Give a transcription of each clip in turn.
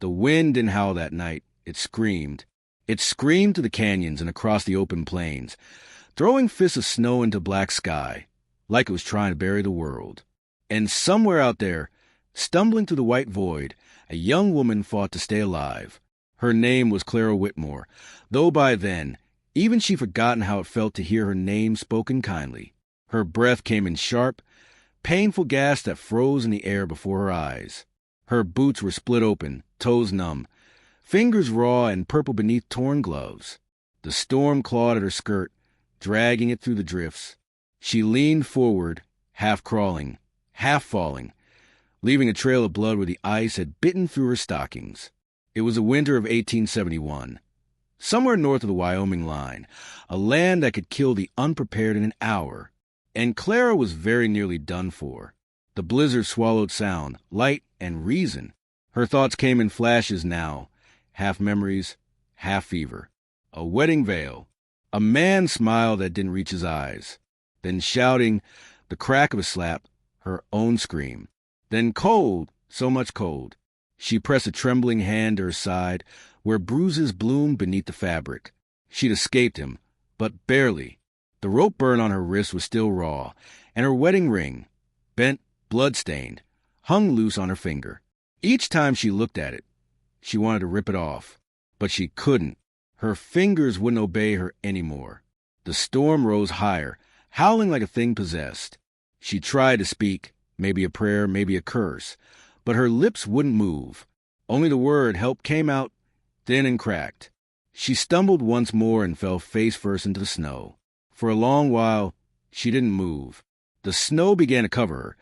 The wind didn't howl that night. It screamed. It screamed to the canyons and across the open plains, throwing fists of snow into black sky, like it was trying to bury the world. And somewhere out there, stumbling through the white void, a young woman fought to stay alive. Her name was Clara Whitmore, though by then, even she'd forgotten how it felt to hear her name spoken kindly. Her breath came in sharp, painful gasps that froze in the air before her eyes. Her boots were split open, toes numb, fingers raw and purple beneath torn gloves. The storm clawed at her skirt, dragging it through the drifts. She leaned forward, half crawling, half falling, leaving a trail of blood where the ice had bitten through her stockings. It was the winter of 1871. Somewhere north of the Wyoming line, a land that could kill the unprepared in an hour. And Clara was very nearly done for. The blizzard swallowed sound, light, and reason. Her thoughts came in flashes now, half memories, half fever. A wedding veil. A man smile that didn't reach his eyes. Then shouting, the crack of a slap, her own scream. Then cold, so much cold. She pressed a trembling hand to her side, where bruises bloomed beneath the fabric. She'd escaped him, but barely. The rope burn on her wrist was still raw, and her wedding ring, bent, blood-stained, hung loose on her finger. Each time she looked at it, she wanted to rip it off, but she couldn't. Her fingers wouldn't obey her anymore. The storm rose higher, howling like a thing possessed. She tried to speak, maybe a prayer, maybe a curse, but her lips wouldn't move. Only the word help came out, thin and cracked. She stumbled once more and fell face first into the snow. For a long while, she didn't move. The snow began to cover her,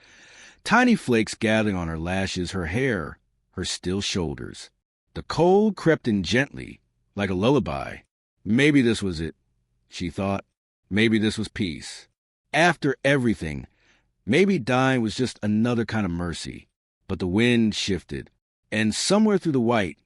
tiny flakes gathering on her lashes, her hair, her still shoulders. The cold crept in gently, like a lullaby. Maybe this was it, she thought. Maybe this was peace. After everything, maybe dying was just another kind of mercy. But the wind shifted, and somewhere through the white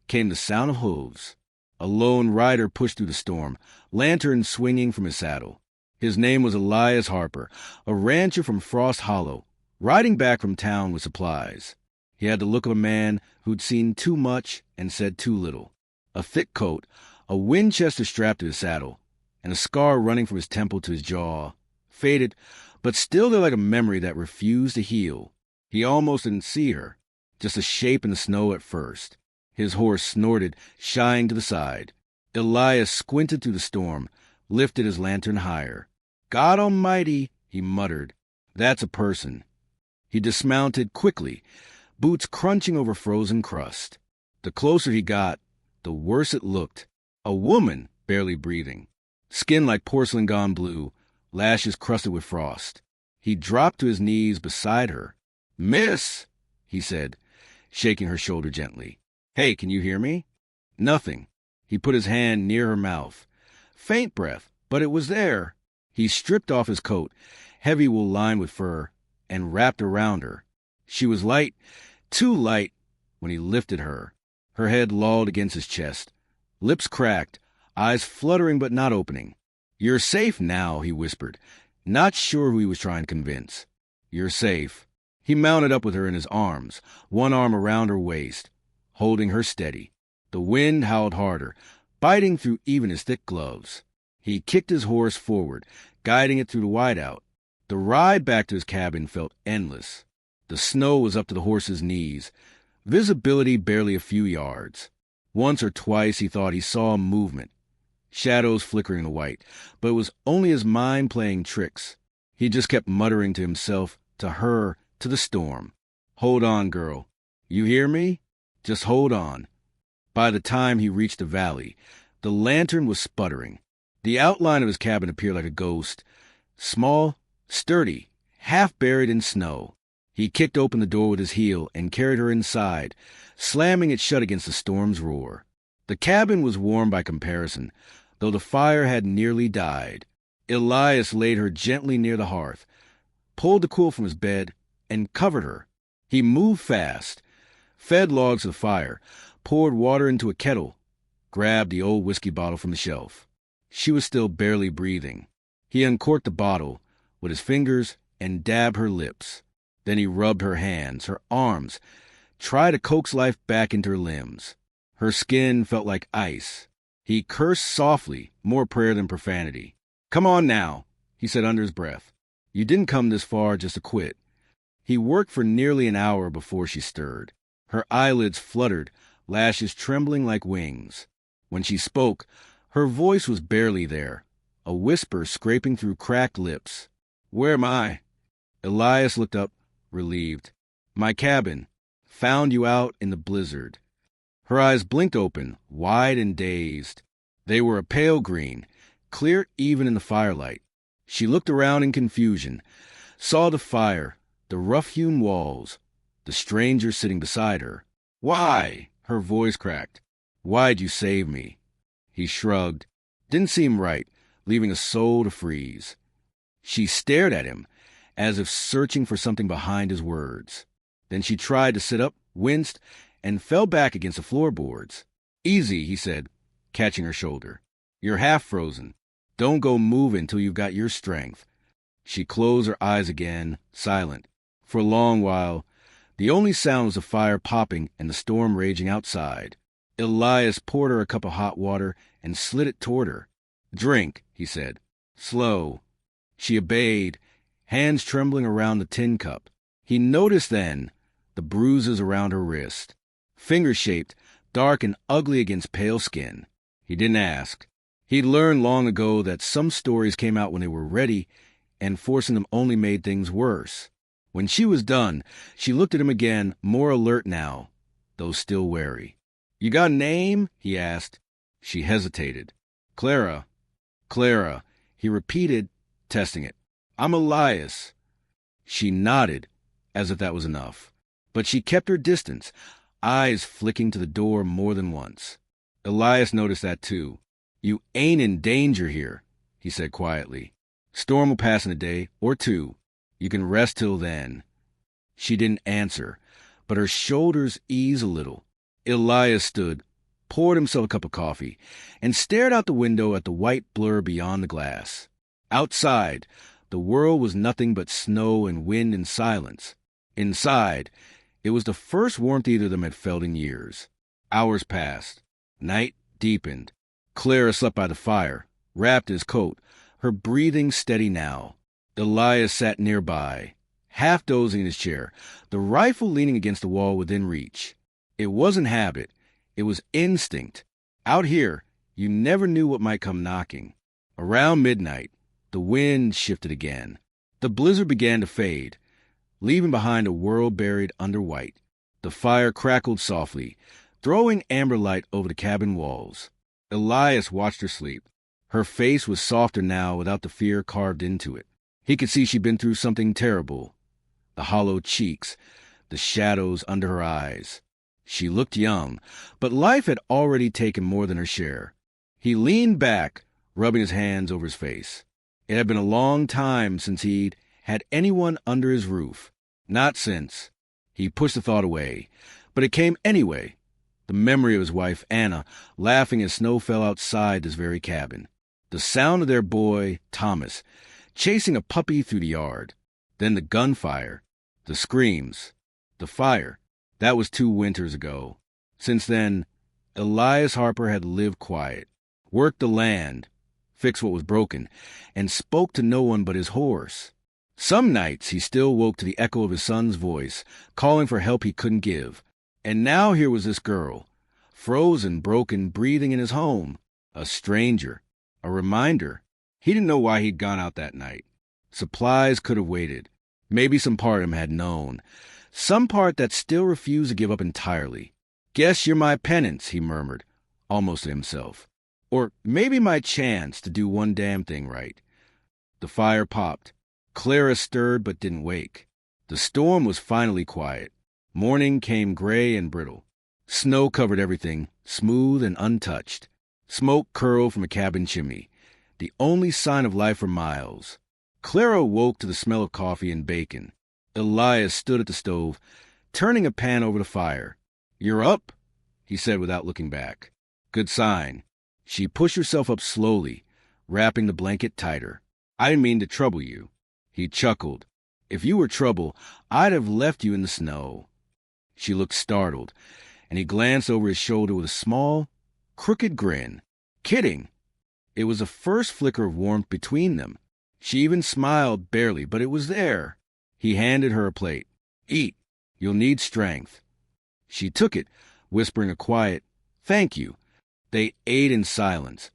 came the sound of hooves. A lone rider pushed through the storm, lantern swinging from his saddle. His name was Elias Harper, a rancher from Frost Hollow, riding back from town with supplies. He had the look of a man who'd seen too much and said too little. A thick coat, a Winchester strapped to his saddle, and a scar running from his temple to his jaw. Faded, but still there like a memory that refused to heal. He almost didn't see her, just a shape in the snow at first. His horse snorted, shying to the side. Elias squinted through the storm, lifted his lantern higher. God Almighty, he muttered. That's a person. He dismounted quickly, boots crunching over frozen crust. The closer he got, the worse it looked. A woman, barely breathing. Skin like porcelain gone blue, lashes crusted with frost. He dropped to his knees beside her. Miss, he said, shaking her shoulder gently. Hey, can you hear me? Nothing. He put his hand near her mouth. Faint breath, but it was there. He stripped off his coat, heavy wool lined with fur, and wrapped around her. She was light, too light, when he lifted her. Her head lolled against his chest, lips cracked, eyes fluttering but not opening. You're safe now, he whispered, not sure who he was trying to convince. You're safe. He mounted up with her in his arms, one arm around her waist, holding her steady. The wind howled harder, biting through even his thick gloves. He kicked his horse forward, guiding it through the whiteout. The ride back to his cabin felt endless. The snow was up to the horse's knees, visibility barely a few yards. Once or twice he thought he saw movement, shadows flickering in the white, but it was only his mind playing tricks. He just kept muttering to himself, to her, to the storm. Hold on, girl. You hear me? Just hold on. By the time he reached the valley, the lantern was sputtering. The outline of his cabin appeared like a ghost, small, sturdy, half buried in snow. He kicked open the door with his heel and carried her inside, slamming it shut against the storm's roar. The cabin was warm by comparison, though the fire had nearly died. Elias laid her gently near the hearth, pulled the quilt from his bed, and covered her. He moved fast, fed logs to the fire, poured water into a kettle, grabbed the old whiskey bottle from the shelf. She was still barely breathing. He uncorked the bottle with his fingers and dabbed her lips. Then he rubbed her hands, her arms, tried to coax life back into her limbs. Her skin felt like ice. He cursed softly, more prayer than profanity. "Come on now," he said under his breath. "You didn't come this far just to quit." He worked for nearly an hour before she stirred. Her eyelids fluttered, lashes trembling like wings. When she spoke, her voice was barely there, a whisper scraping through cracked lips. "Where am I?" Elias looked up, relieved. "My cabin. Found you out in the blizzard." Her eyes blinked open, wide and dazed. They were a pale green, clear even in the firelight. She looked around in confusion, saw the fire, the rough-hewn walls, the stranger sitting beside her. "Why?" Her voice cracked. "Why'd you save me?" He shrugged. Didn't seem right, leaving a soul to freeze. She stared at him, as if searching for something behind his words. Then she tried to sit up, winced, and fell back against the floorboards. "Easy," he said, catching her shoulder. "You're half frozen. Don't go moving till you've got your strength." She closed her eyes again, silent. For a long while, the only sound was the fire popping and the storm raging outside. Elias poured her a cup of hot water and slid it toward her. "Drink," he said. "Slow." She obeyed, hands trembling around the tin cup. He noticed then the bruises around her wrist, finger-shaped, dark and ugly against pale skin. He didn't ask. He'd learned long ago that some stories came out when they were ready, and forcing them only made things worse. When she was done, she looked at him again, more alert now, though still wary. "You got a name?" he asked. She hesitated. "Clara." "Clara," he repeated, testing it. "I'm Elias." She nodded, as if that was enough. But she kept her distance, eyes flicking to the door more than once. Elias noticed that too. "You ain't in danger here," he said quietly. "Storm will pass in a day or two. You can rest till then." She didn't answer, but her shoulders eased a little. Elias stood, poured himself a cup of coffee, and stared out the window at the white blur beyond the glass. Outside, the world was nothing but snow and wind and silence. Inside, it was the first warmth either of them had felt in years. Hours passed. Night deepened. Clara slept by the fire, wrapped in his coat, her breathing steady now. Elias sat nearby, half dozing in his chair, the rifle leaning against the wall within reach. It wasn't habit. It was instinct. Out here, you never knew what might come knocking. Around midnight, the wind shifted again. The blizzard began to fade, leaving behind a world buried under white. The fire crackled softly, throwing amber light over the cabin walls. Elias watched her sleep. Her face was softer now without the fear carved into it. He could see she'd been through something terrible. The hollow cheeks, the shadows under her eyes. She looked young, but life had already taken more than her share. He leaned back, rubbing his hands over his face. It had been a long time since he'd had anyone under his roof. Not since. He pushed the thought away, but it came anyway. The memory of his wife, Anna, laughing as snow fell outside this very cabin. The sound of their boy, Thomas, chasing a puppy through the yard. Then the gunfire, the screams, the fire. That was 2 winters ago. Since then, Elias Harper had lived quiet, worked the land, fixed what was broken, and spoke to no one but his horse. Some nights he still woke to the echo of his son's voice, calling for help he couldn't give. And now here was this girl, frozen, broken, breathing in his home. A stranger, a reminder. He didn't know why he'd gone out that night. Supplies could have waited. Maybe some part of him had known. Some part that still refused to give up entirely. "Guess you're my penance," he murmured, almost to himself. "Or maybe my chance to do one damn thing right." The fire popped. Clara stirred but didn't wake. The storm was finally quiet. Morning came gray and brittle. Snow covered everything, smooth and untouched. Smoke curled from a cabin chimney, the only sign of life for miles. Clara woke to the smell of coffee and bacon. Elias stood at the stove, turning a pan over the fire. "You're up?" he said without looking back. Good sign. She pushed herself up slowly, wrapping the blanket tighter. "I didn't mean to trouble you." He chuckled. "If you were trouble, I'd have left you in the snow." She looked startled, and he glanced over his shoulder with a small, crooked grin. Kidding! It was the first flicker of warmth between them. She even smiled barely, but it was there. He handed her a plate. "Eat. You'll need strength." She took it, whispering a quiet, "Thank you." They ate in silence,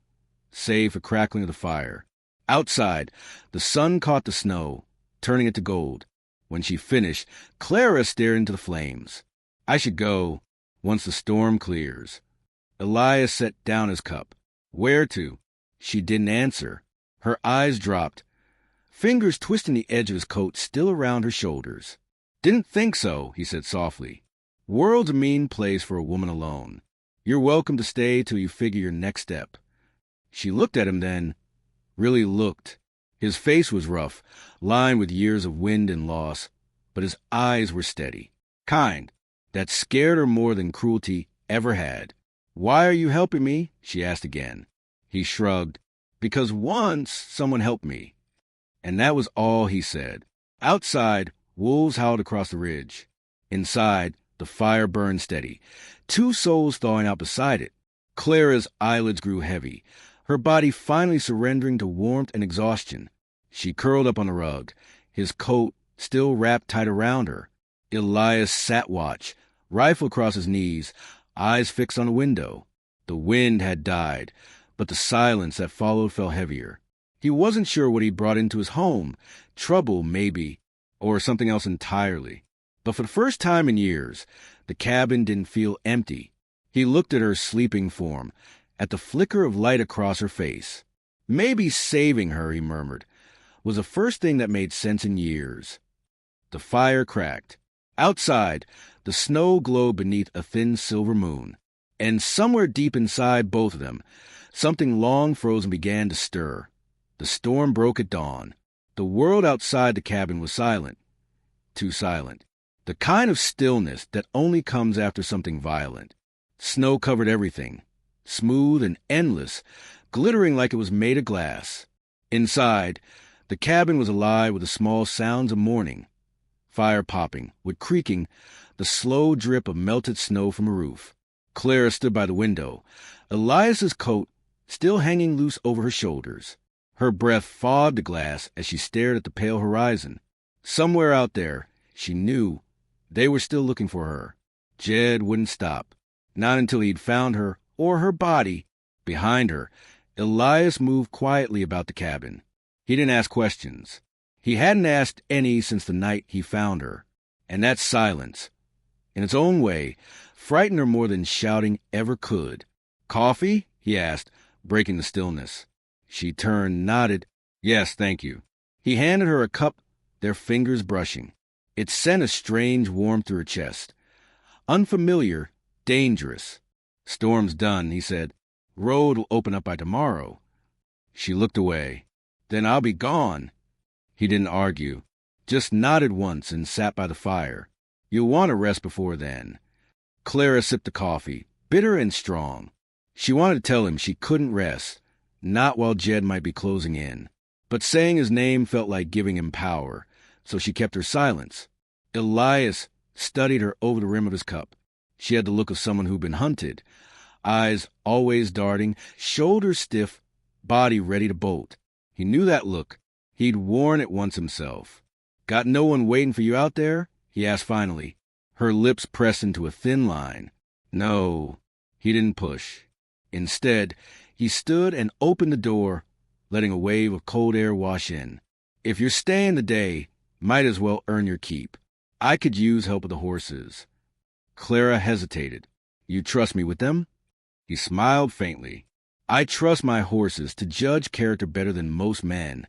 save for crackling of the fire. Outside, the sun caught the snow, turning it to gold. When she finished, Clara stared into the flames. "I should go once the storm clears." Elias set down his cup. "Where to?" She didn't answer. Her eyes dropped, fingers twisting the edge of his coat still around her shoulders. "Didn't think so," he said softly. "World's a mean place for a woman alone. You're welcome to stay till you figure your next step." She looked at him then, really looked. His face was rough, lined with years of wind and loss, but his eyes were steady, kind, that scared her more than cruelty ever had. "Why are you helping me?" she asked again. He shrugged. "Because once someone helped me." And that was all he said. Outside, wolves howled across the ridge. Inside, the fire burned steady, two souls thawing out beside it. Clara's eyelids grew heavy, her body finally surrendering to warmth and exhaustion. She curled up on the rug, his coat still wrapped tight around her. Elias sat watch, rifle across his knees, eyes fixed on the window. The wind had died, but the silence that followed fell heavier. He wasn't sure what he'd brought into his home, trouble maybe, or something else entirely. But for the first time in years, the cabin didn't feel empty. He looked at her sleeping form, at the flicker of light across her face. Maybe saving her, he murmured, was the first thing that made sense in years. The fire cracked. Outside, the snow glowed beneath a thin silver moon. And somewhere deep inside both of them, something long frozen began to stir. The storm broke at dawn. The world outside the cabin was silent. Too silent. The kind of stillness that only comes after something violent. Snow covered everything, smooth and endless, glittering like it was made of glass. Inside, the cabin was alive with the small sounds of morning. Fire popping, wood creaking, the slow drip of melted snow from a roof. Clara stood by the window, Elias's coat still hanging loose over her shoulders. Her breath fogged the glass as she stared at the pale horizon. Somewhere out there, she knew, they were still looking for her. Jed wouldn't stop. Not until he'd found her, or her body. Behind her, Elias moved quietly about the cabin. He didn't ask questions. He hadn't asked any since the night he found her. And that silence, in its own way, frightened her more than shouting ever could. "Coffee?" he asked, breaking the stillness. She turned, nodded. "Yes, thank you." He handed her a cup, their fingers brushing. It sent a strange warmth through her chest. Unfamiliar, dangerous. "Storm's done," he said. "Road will open up by tomorrow." She looked away. "Then I'll be gone." He didn't argue, just nodded once and sat by the fire. "You'll want to rest before then." Clara sipped the coffee, bitter and strong. She wanted to tell him she couldn't rest, not while Jed might be closing in. But saying his name felt like giving him power, so she kept her silence. Elias studied her over the rim of his cup. She had the look of someone who'd been hunted, eyes always darting, shoulders stiff, body ready to bolt. He knew that look. He'd worn it once himself. "Got no one waiting for you out there?" he asked finally. Her lips pressed into a thin line. No, he didn't push. Instead, he stood and opened the door, letting a wave of cold air wash in. "If you're staying the day, might as well earn your keep. I could use help with the horses." Clara hesitated. "You trust me with them?" He smiled faintly. "I trust my horses to judge character better than most men."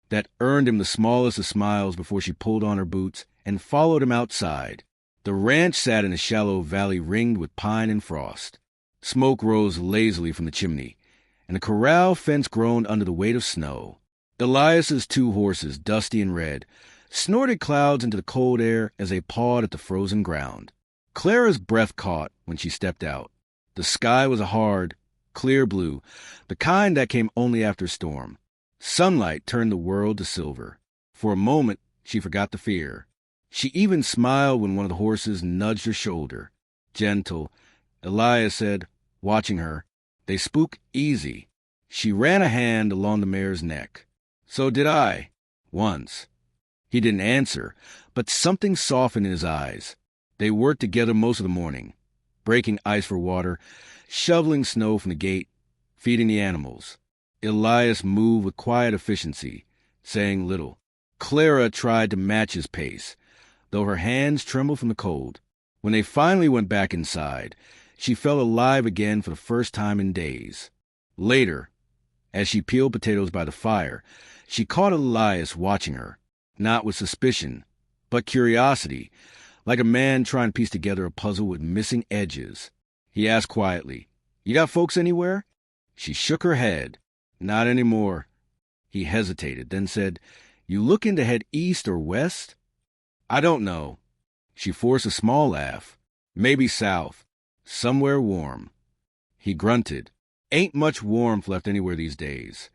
That earned him the smallest of smiles before she pulled on her boots and followed him outside. The ranch sat in a shallow valley ringed with pine and frost. Smoke rose lazily from the chimney, and the corral fence groaned under the weight of snow. Elias's two horses, dusty and red, snorted clouds into the cold air as they pawed at the frozen ground. Clara's breath caught when she stepped out. The sky was a hard, clear blue, the kind that came only after a storm. Sunlight turned the world to silver. For a moment, she forgot the fear. She even smiled when one of the horses nudged her shoulder. Gentle, Elias said, watching her. They spook easy. She ran a hand along the mare's neck. So did I. Once. He didn't answer, but something softened in his eyes. They worked together most of the morning, breaking ice for water, shoveling snow from the gate, feeding the animals. Elias moved with quiet efficiency, saying little. Clara tried to match his pace, though her hands trembled from the cold. When they finally went back inside, she felt alive again for the first time in days. Later, as she peeled potatoes by the fire, she caught Elias watching her, not with suspicion, but curiosity, like a man trying to piece together a puzzle with missing edges. He asked quietly, "You got folks anywhere?" She shook her head. "Not anymore." He hesitated, then said, "You looking to head east or west?" "I don't know." She forced a small laugh. "Maybe south. Somewhere warm." He grunted. "Ain't much warmth left anywhere these days."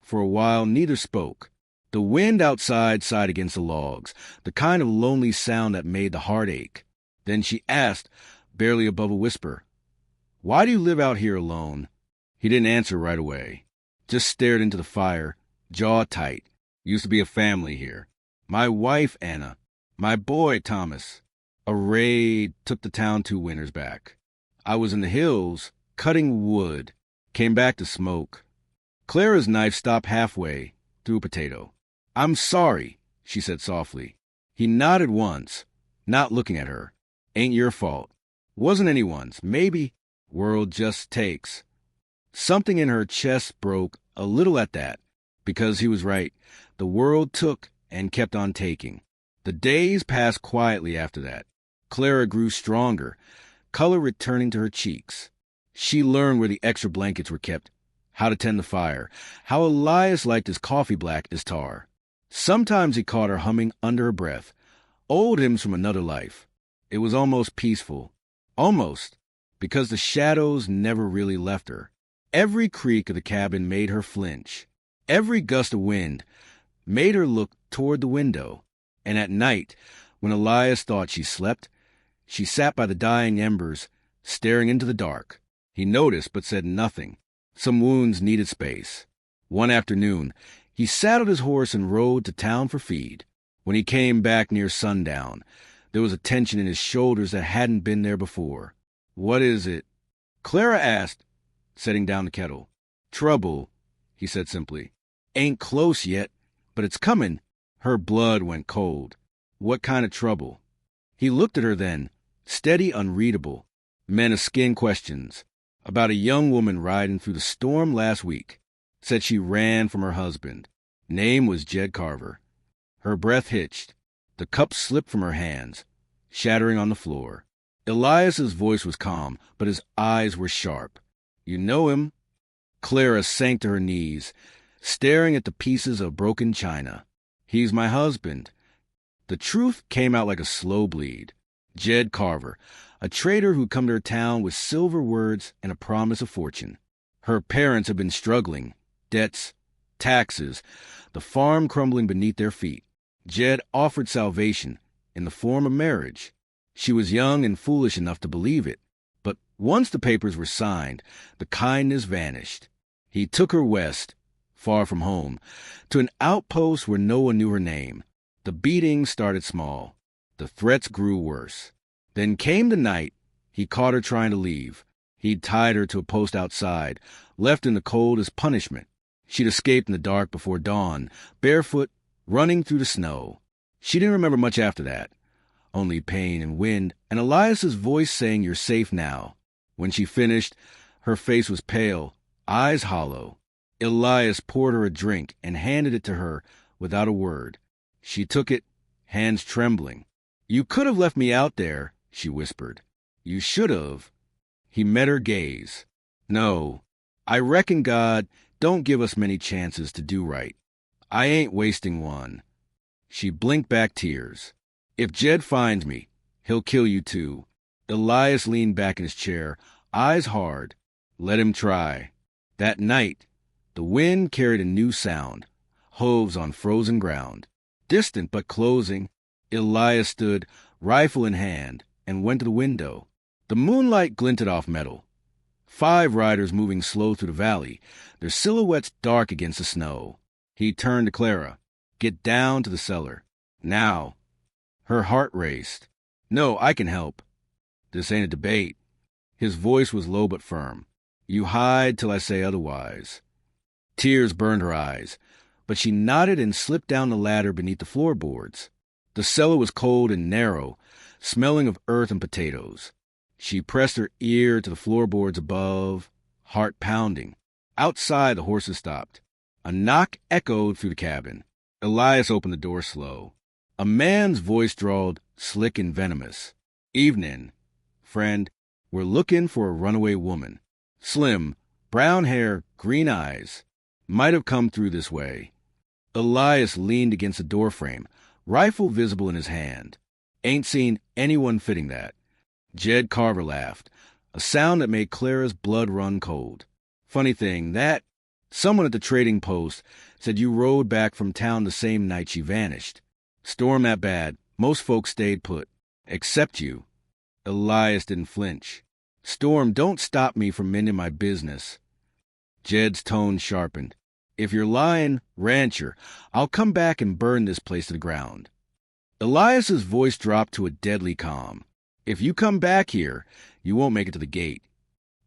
For a while, neither spoke. The wind outside sighed against the logs, the kind of lonely sound that made the heart ache. Then she asked, barely above a whisper, "Why do you live out here alone?" He didn't answer right away. Just stared into the fire, jaw tight. "Used to be a family here. My wife, Anna. My boy, Thomas. A raid took the town 2 winters back. I was in the hills, cutting wood. Came back to smoke." Clara's knife stopped halfway, through a potato. "I'm sorry," she said softly. He nodded once, not looking at her. "Ain't your fault. Wasn't anyone's. Maybe. World just takes." Something in her chest broke a little at that, because he was right. The world took and kept on taking. The days passed quietly after that. Clara grew stronger, color returning to her cheeks. She learned where the extra blankets were kept, how to tend the fire, how Elias liked his coffee black as tar. Sometimes he caught her humming under her breath, old hymns from another life. It was almost peaceful. Almost, because the shadows never really left her. Every creak of the cabin made her flinch. Every gust of wind made her look toward the window. And at night, when Elias thought she slept, she sat by the dying embers, staring into the dark. He noticed but said nothing. Some wounds needed space. One afternoon, he saddled his horse and rode to town for feed. When he came back near sundown, there was a tension in his shoulders that hadn't been there before. "What is it?" Clara asked, setting down the kettle. "Trouble," he said simply. "Ain't close yet, but it's coming." Her blood went cold. "What kind of trouble?" He looked at her then, steady, unreadable. Men-of-skin questions. About a young woman riding through the storm last week. Said she ran from her husband. Name was Jed Carver. Her breath hitched. The cup slipped from her hands, shattering on the floor. Elias's voice was calm, but his eyes were sharp. "You know him?" Clara sank to her knees, staring at the pieces of broken china. "He's my husband." The truth came out like a slow bleed. Jed Carver, a trader who'd come to her town with silver words and a promise of fortune. Her parents had been struggling. Debts, taxes, the farm crumbling beneath their feet. Jed offered salvation in the form of marriage. She was young and foolish enough to believe it. But once the papers were signed, the kindness vanished. He took her west, far from home, to an outpost where no one knew her name. The beatings started small. The threats grew worse. Then came the night he caught her trying to leave. He'd tied her to a post outside, left in the cold as punishment. She'd escaped in the dark before dawn, barefoot, running through the snow. She didn't remember much after that. Only pain and wind, and Elias's voice saying, "You're safe now." When she finished, her face was pale, eyes hollow. Elias poured her a drink and handed it to her without a word. She took it, hands trembling. "You could have left me out there," she whispered. "You should have." He met her gaze. "No, I reckon God don't give us many chances to do right. I ain't wasting one." She blinked back tears. "If Jed finds me, he'll kill you too." Elias leaned back in his chair, eyes hard. Let him try. That night, the wind carried a new sound. Hooves on frozen ground. Distant but closing. Elias stood, rifle in hand, and went to the window. The moonlight glinted off metal. 5 riders moving slow through the valley, their silhouettes dark against the snow. He turned to Clara. "Get down to the cellar. Now." Her heart raced. "No, I can help. This ain't a debate." His voice was low but firm. "You hide till I say otherwise." Tears burned her eyes, but she nodded and slipped down the ladder beneath the floorboards. The cellar was cold and narrow, smelling of earth and potatoes. She pressed her ear to the floorboards above, heart pounding. Outside, the horses stopped. A knock echoed through the cabin. Elias opened the door slow. A man's voice drawled, slick and venomous. "Evening. Friend, we're looking for a runaway woman. Slim, brown hair, green eyes. Might have come through this way." Elias leaned against the doorframe, rifle visible in his hand. "Ain't seen anyone fitting that." Jed Carver laughed, a sound that made Clara's blood run cold. "Funny thing, that someone at the trading post said you rode back from town the same night she vanished. Storm that bad, most folks stayed put. Except you." Elias didn't flinch. "Storm don't stop me from mending my business." Jed's tone sharpened. "If you're lying, rancher, I'll come back and burn this place to the ground." Elias's voice dropped to a deadly calm. "If you come back here, you won't make it to the gate."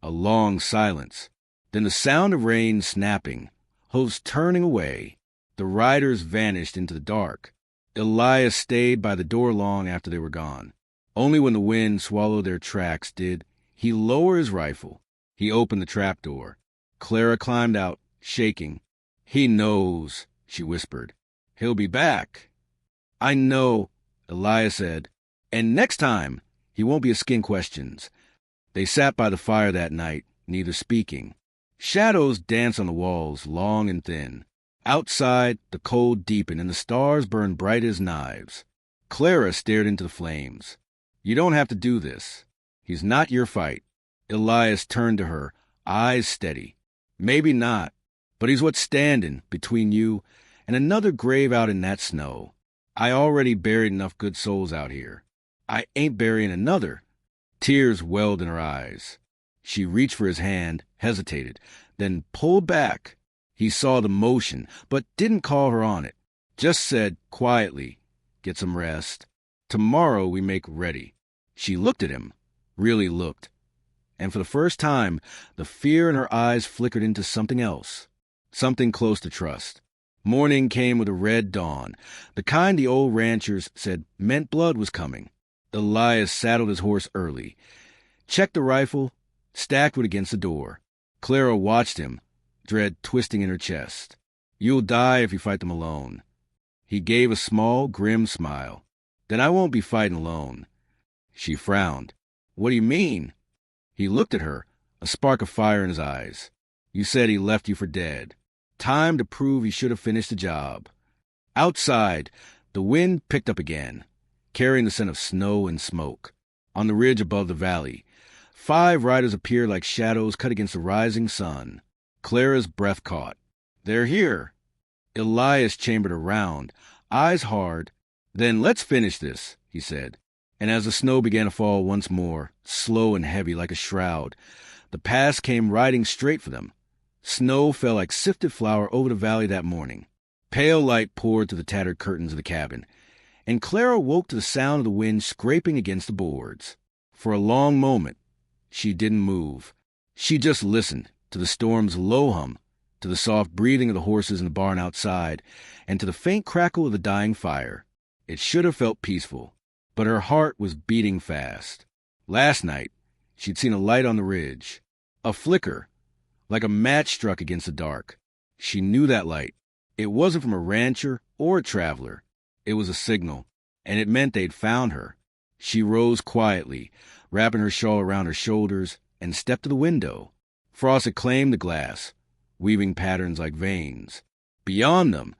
A long silence. Then the sound of reins snapping, hooves turning away. The riders vanished into the dark. Elias stayed by the door long after they were gone. Only when the wind swallowed their tracks did he lower his rifle. He opened the trapdoor. Clara climbed out, shaking. "He knows," she whispered. "He'll be back." "I know," Elias said. "And next time, he won't be asking questions." They sat by the fire that night, neither speaking. Shadows danced on the walls, long and thin. Outside, the cold deepened and the stars burned bright as knives. Clara stared into the flames. "You don't have to do this. He's not your fight." Elias turned to her, eyes steady. "Maybe not, but he's what's standing between you and another grave out in that snow. I already buried enough good souls out here. I ain't burying another." Tears welled in her eyes. She reached for his hand, hesitated, then pulled back. He saw the motion, but didn't call her on it. Just said quietly, "Get some rest. Tomorrow we make ready." She looked at him, really looked. And for the first time, the fear in her eyes flickered into something else, something close to trust. Morning came with a red dawn, the kind the old ranchers said meant blood was coming. Elias saddled his horse early, checked the rifle, stacked it against the door. Clara watched him, dread twisting in her chest. "You'll die if you fight them alone." He gave a small, grim smile. "Then I won't be fighting alone." She frowned. "What do you mean?" He looked at her, a spark of fire in his eyes. "You said he left you for dead. Time to prove he should have finished the job." Outside, the wind picked up again, carrying the scent of snow and smoke. On the ridge above the valley, 5 riders appeared like shadows cut against the rising sun. Clara's breath caught. "They're here." Elias chambered around, eyes hard. "Then let's finish this," he said. And as the snow began to fall once more, slow and heavy like a shroud, the pass came riding straight for them. Snow fell like sifted flour over the valley that morning. Pale light poured through the tattered curtains of the cabin, and Clara woke to the sound of the wind scraping against the boards. For a long moment, she didn't move. She just listened to the storm's low hum, to the soft breathing of the horses in the barn outside, and to the faint crackle of the dying fire. It should have felt peaceful, but her heart was beating fast. Last night, she'd seen a light on the ridge, a flicker, like a match struck against the dark. She knew that light. It wasn't from a rancher or a traveler. It was a signal, and it meant they'd found her. She rose quietly, wrapping her shawl around her shoulders, and stepped to the window. Frost had claimed the glass, weaving patterns like veins. Beyond them,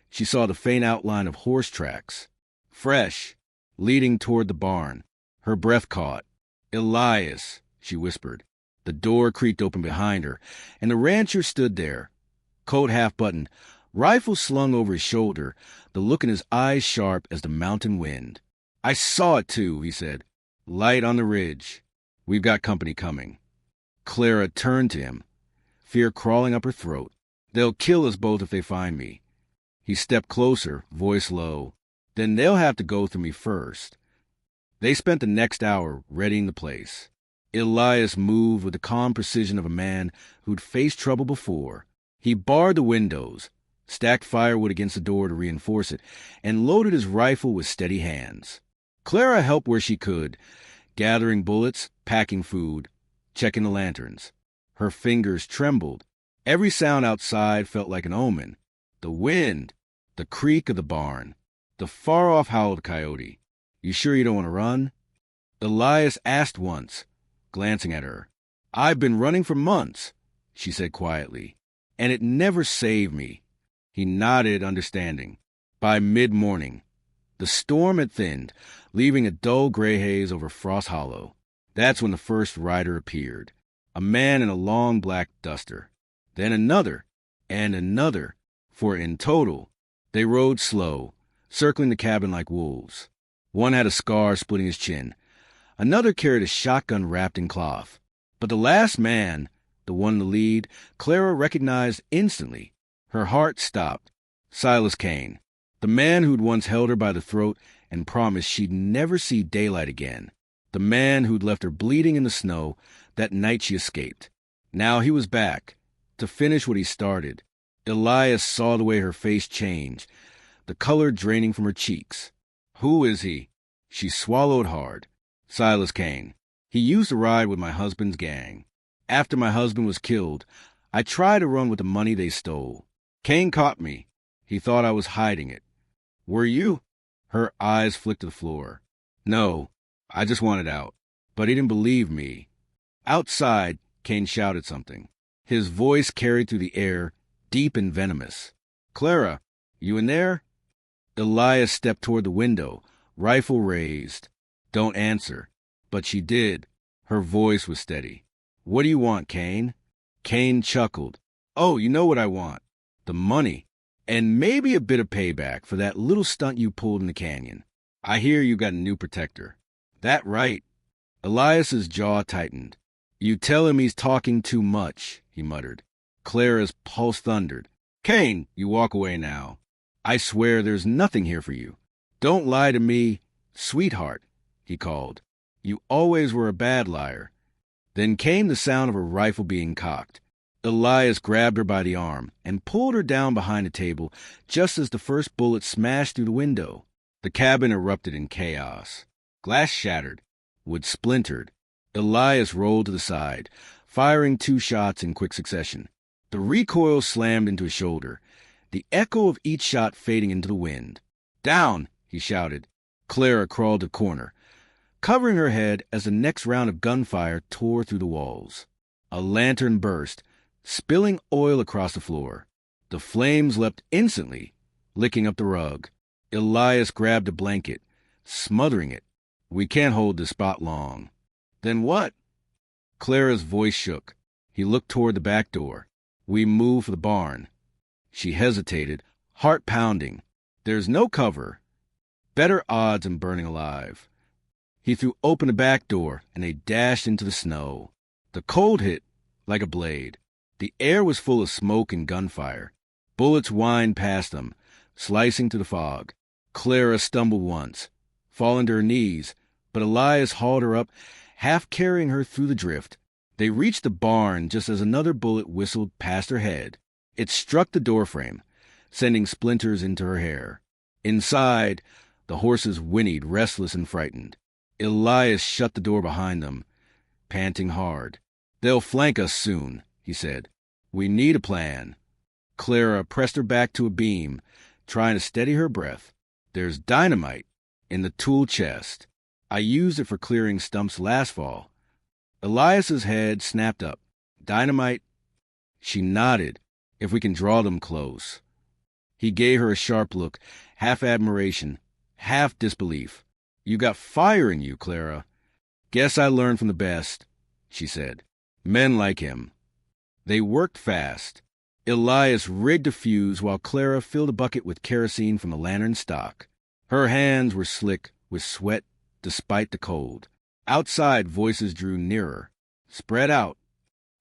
she saw the faint outline of horse tracks, fresh, leading toward the barn. Her breath caught. "Elias," she whispered. The door creaked open behind her, and the rancher stood there, coat half buttoned, Rifle slung over his shoulder, the look in his eyes sharp as the mountain wind. "I saw it too," he said. "Light on the ridge. We've got company coming." Clara turned to him, fear crawling up her throat. "They'll kill us both if they find me." He stepped closer, voice low. "Then they'll have to go through me first." They spent the next hour readying the place. Elias moved with the calm precision of a man who'd faced trouble before. He barred the windows, stacked firewood against the door to reinforce it, and loaded his rifle with steady hands. Clara helped where she could, gathering bullets, packing food, checking the lanterns. Her fingers trembled. Every sound outside felt like an omen. The wind, the creak of the barn, the far-off howl of the coyote. "You sure you don't want to run?" Elias asked once, glancing at her. "I've been running for months," she said quietly, "and it never saved me." He nodded, understanding. By mid-morning, the storm had thinned, leaving a dull gray haze over Frost Hollow. That's when the first rider appeared, a man in a long black duster. Then another, and another, for in total, they rode slow, circling the cabin like wolves. One had a scar splitting his chin. Another carried a shotgun wrapped in cloth. But the last man, the one in the lead, Clara recognized instantly. Her heart stopped. Silas Kane, the man who'd once held her by the throat and promised she'd never see daylight again. The man who'd left her bleeding in the snow that night she escaped. Now he was back, to finish what he started. Elias saw the way her face changed, the color draining from her cheeks. "Who is he?" She swallowed hard. "Silas Kane. He used to ride with my husband's gang. After my husband was killed, I tried to run with the money they stole. Kane caught me. He thought I was hiding it." "Were you?" Her eyes flicked to the floor. "No, I just wanted out." But he didn't believe me. Outside, Kane shouted something. His voice carried through the air, deep and venomous. "Clara, you in there?" Elias stepped toward the window, rifle raised. "Don't answer." But she did. Her voice was steady. "What do you want, Kane?" Kane chuckled. "Oh, you know what I want. The money. And maybe a bit of payback for that little stunt you pulled in the canyon. I hear you got a new protector." "That right." Elias's jaw tightened. "You tell him he's talking too much," he muttered. Clara's pulse thundered. "Kane, you walk away now. I swear there's nothing here for you. Don't lie to me, sweetheart," he called. "You always were a bad liar." Then came the sound of a rifle being cocked. Elias grabbed her by the arm and pulled her down behind the table just as the first bullet smashed through the window. The cabin erupted in chaos. Glass shattered. Wood splintered. Elias rolled to the side, firing 2 shots in quick succession. The recoil slammed into his shoulder, the echo of each shot fading into the wind. "Down!" he shouted. Clara crawled to the corner, covering her head as the next round of gunfire tore through the walls. A lantern burst, spilling oil across the floor. The flames leapt instantly, licking up the rug. Elias grabbed a blanket, smothering it. "We can't hold this spot long." "Then what?" Clara's voice shook. He looked toward the back door. "We move for the barn." She hesitated, heart pounding. "There's no cover. Better odds than burning alive." He threw open the back door, and they dashed into the snow. The cold hit like a blade. The air was full of smoke and gunfire. Bullets whined past them, slicing through the fog. Clara stumbled once, falling to her knees, but Elias hauled her up, half carrying her through the drift. They reached the barn just as another bullet whistled past her head. It struck the doorframe, sending splinters into her hair. Inside, the horses whinnied, restless and frightened. Elias shut the door behind them, panting hard. "They'll flank us soon," he said. "We need a plan." Clara pressed her back to a beam, trying to steady her breath. "There's dynamite in the tool chest. I used it for clearing stumps last fall." Elias's head snapped up. "Dynamite?" She nodded. "If we can draw them close." He gave her a sharp look, half admiration, half disbelief. "You got fire in you, Clara." "Guess I learned from the best," she said. "Men like him." They worked fast. Elias rigged a fuse while Clara filled a bucket with kerosene from the lantern stock. Her hands were slick with sweat despite the cold. Outside, voices drew nearer. "Spread out."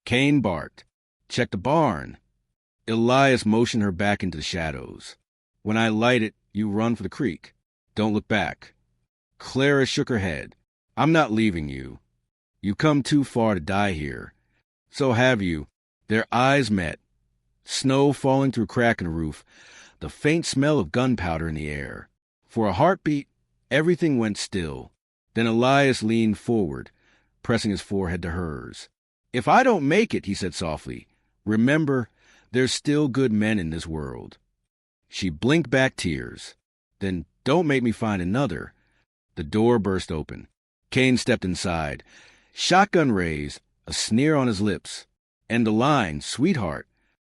Cain barked. "Check the barn." Elias motioned her back into the shadows. "When I light it, you run for the creek. Don't look back." Clara shook her head. "I'm not leaving you. You've come too far to die here." "So have you." Their eyes met. Snow falling through a crack in the roof, the faint smell of gunpowder in the air. For a heartbeat, everything went still. Then Elias leaned forward, pressing his forehead to hers. "If I don't make it," he said softly, "remember, there's still good men in this world." She blinked back tears. "Then don't make me find another." The door burst open. Cain stepped inside, shotgun raised, a sneer on his lips, and the line, "Sweetheart."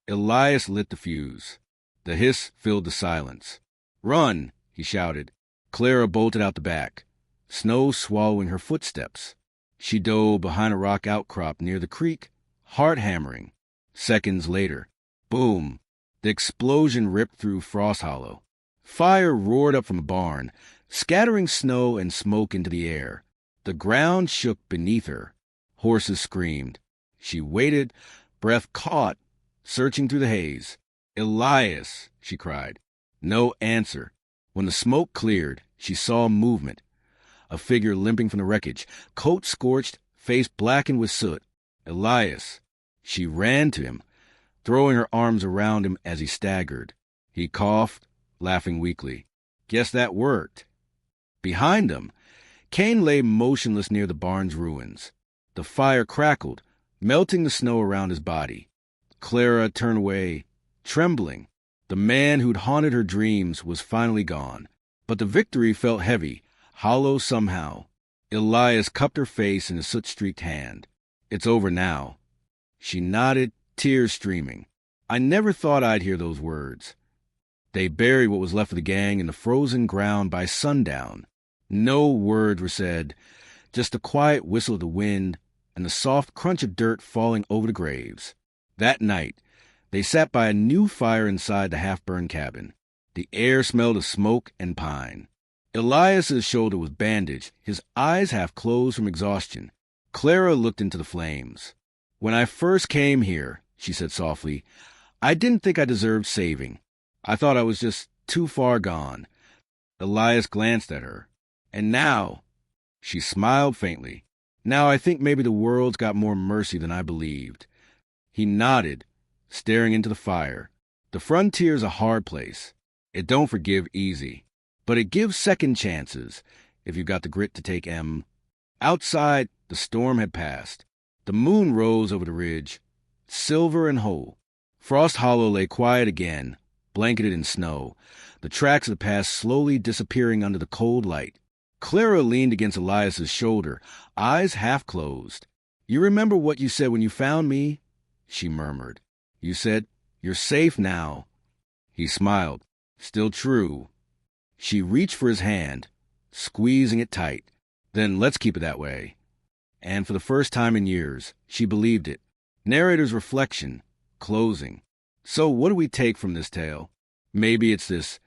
Elias lit the fuse. The hiss filled the silence. "Run!" he shouted. Clara bolted out the back, snow swallowing her footsteps. She dove behind a rock outcrop near the creek, heart hammering. Seconds later, boom! The explosion ripped through Frost Hollow. Fire roared up from the barn, scattering snow and smoke into the air. The ground shook beneath her. Horses screamed. She waited, breath caught, searching through the haze. "Elias!" she cried. No answer. When the smoke cleared, she saw movement. A figure limping from the wreckage, coat scorched, face blackened with soot. "Elias!" She ran to him, throwing her arms around him as he staggered. He coughed, laughing weakly. "Guess that worked." Behind them, Cain lay motionless near the barn's ruins. The fire crackled, melting the snow around his body. Clara turned away, trembling. The man who'd haunted her dreams was finally gone. But the victory felt heavy, hollow somehow. Elias cupped her face in a soot-streaked hand. "It's over now." She nodded, tears streaming. "I never thought I'd hear those words." They buried what was left of the gang in the frozen ground by sundown. No words were said, just the quiet whistle of the wind and the soft crunch of dirt falling over the graves. That night, they sat by a new fire inside the half-burned cabin. The air smelled of smoke and pine. Elias's shoulder was bandaged, his eyes half closed from exhaustion. Clara looked into the flames. "When I first came here," she said softly, "I didn't think I deserved saving. I thought I was just too far gone." Elias glanced at her. "And now," she smiled faintly, "now I think maybe the world's got more mercy than I believed." He nodded, staring into the fire. "The frontier's a hard place. It don't forgive easy. But it gives second chances, if you've got the grit to take 'em." Outside, the storm had passed. The moon rose over the ridge, silver and whole. Frost Hollow lay quiet again, blanketed in snow, the tracks of the past slowly disappearing under the cold light. Clara leaned against Elias's shoulder, eyes half closed. "You remember what you said when you found me?" she murmured. "You said, 'You're safe now.'" He smiled. "Still true." She reached for his hand, squeezing it tight. "Then let's keep it that way." And for the first time in years, she believed it. Narrator's reflection, closing. So what do we take from this tale? Maybe it's this.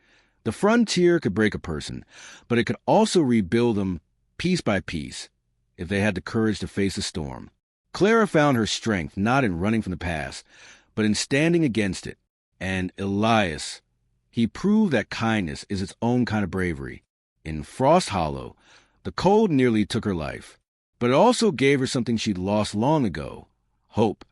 The frontier could break a person, but it could also rebuild them piece by piece, if they had the courage to face the storm. Clara found her strength not in running from the past, but in standing against it. And Elias, he proved that kindness is its own kind of bravery. In Frost Hollow, the cold nearly took her life, but it also gave her something she'd lost long ago, hope.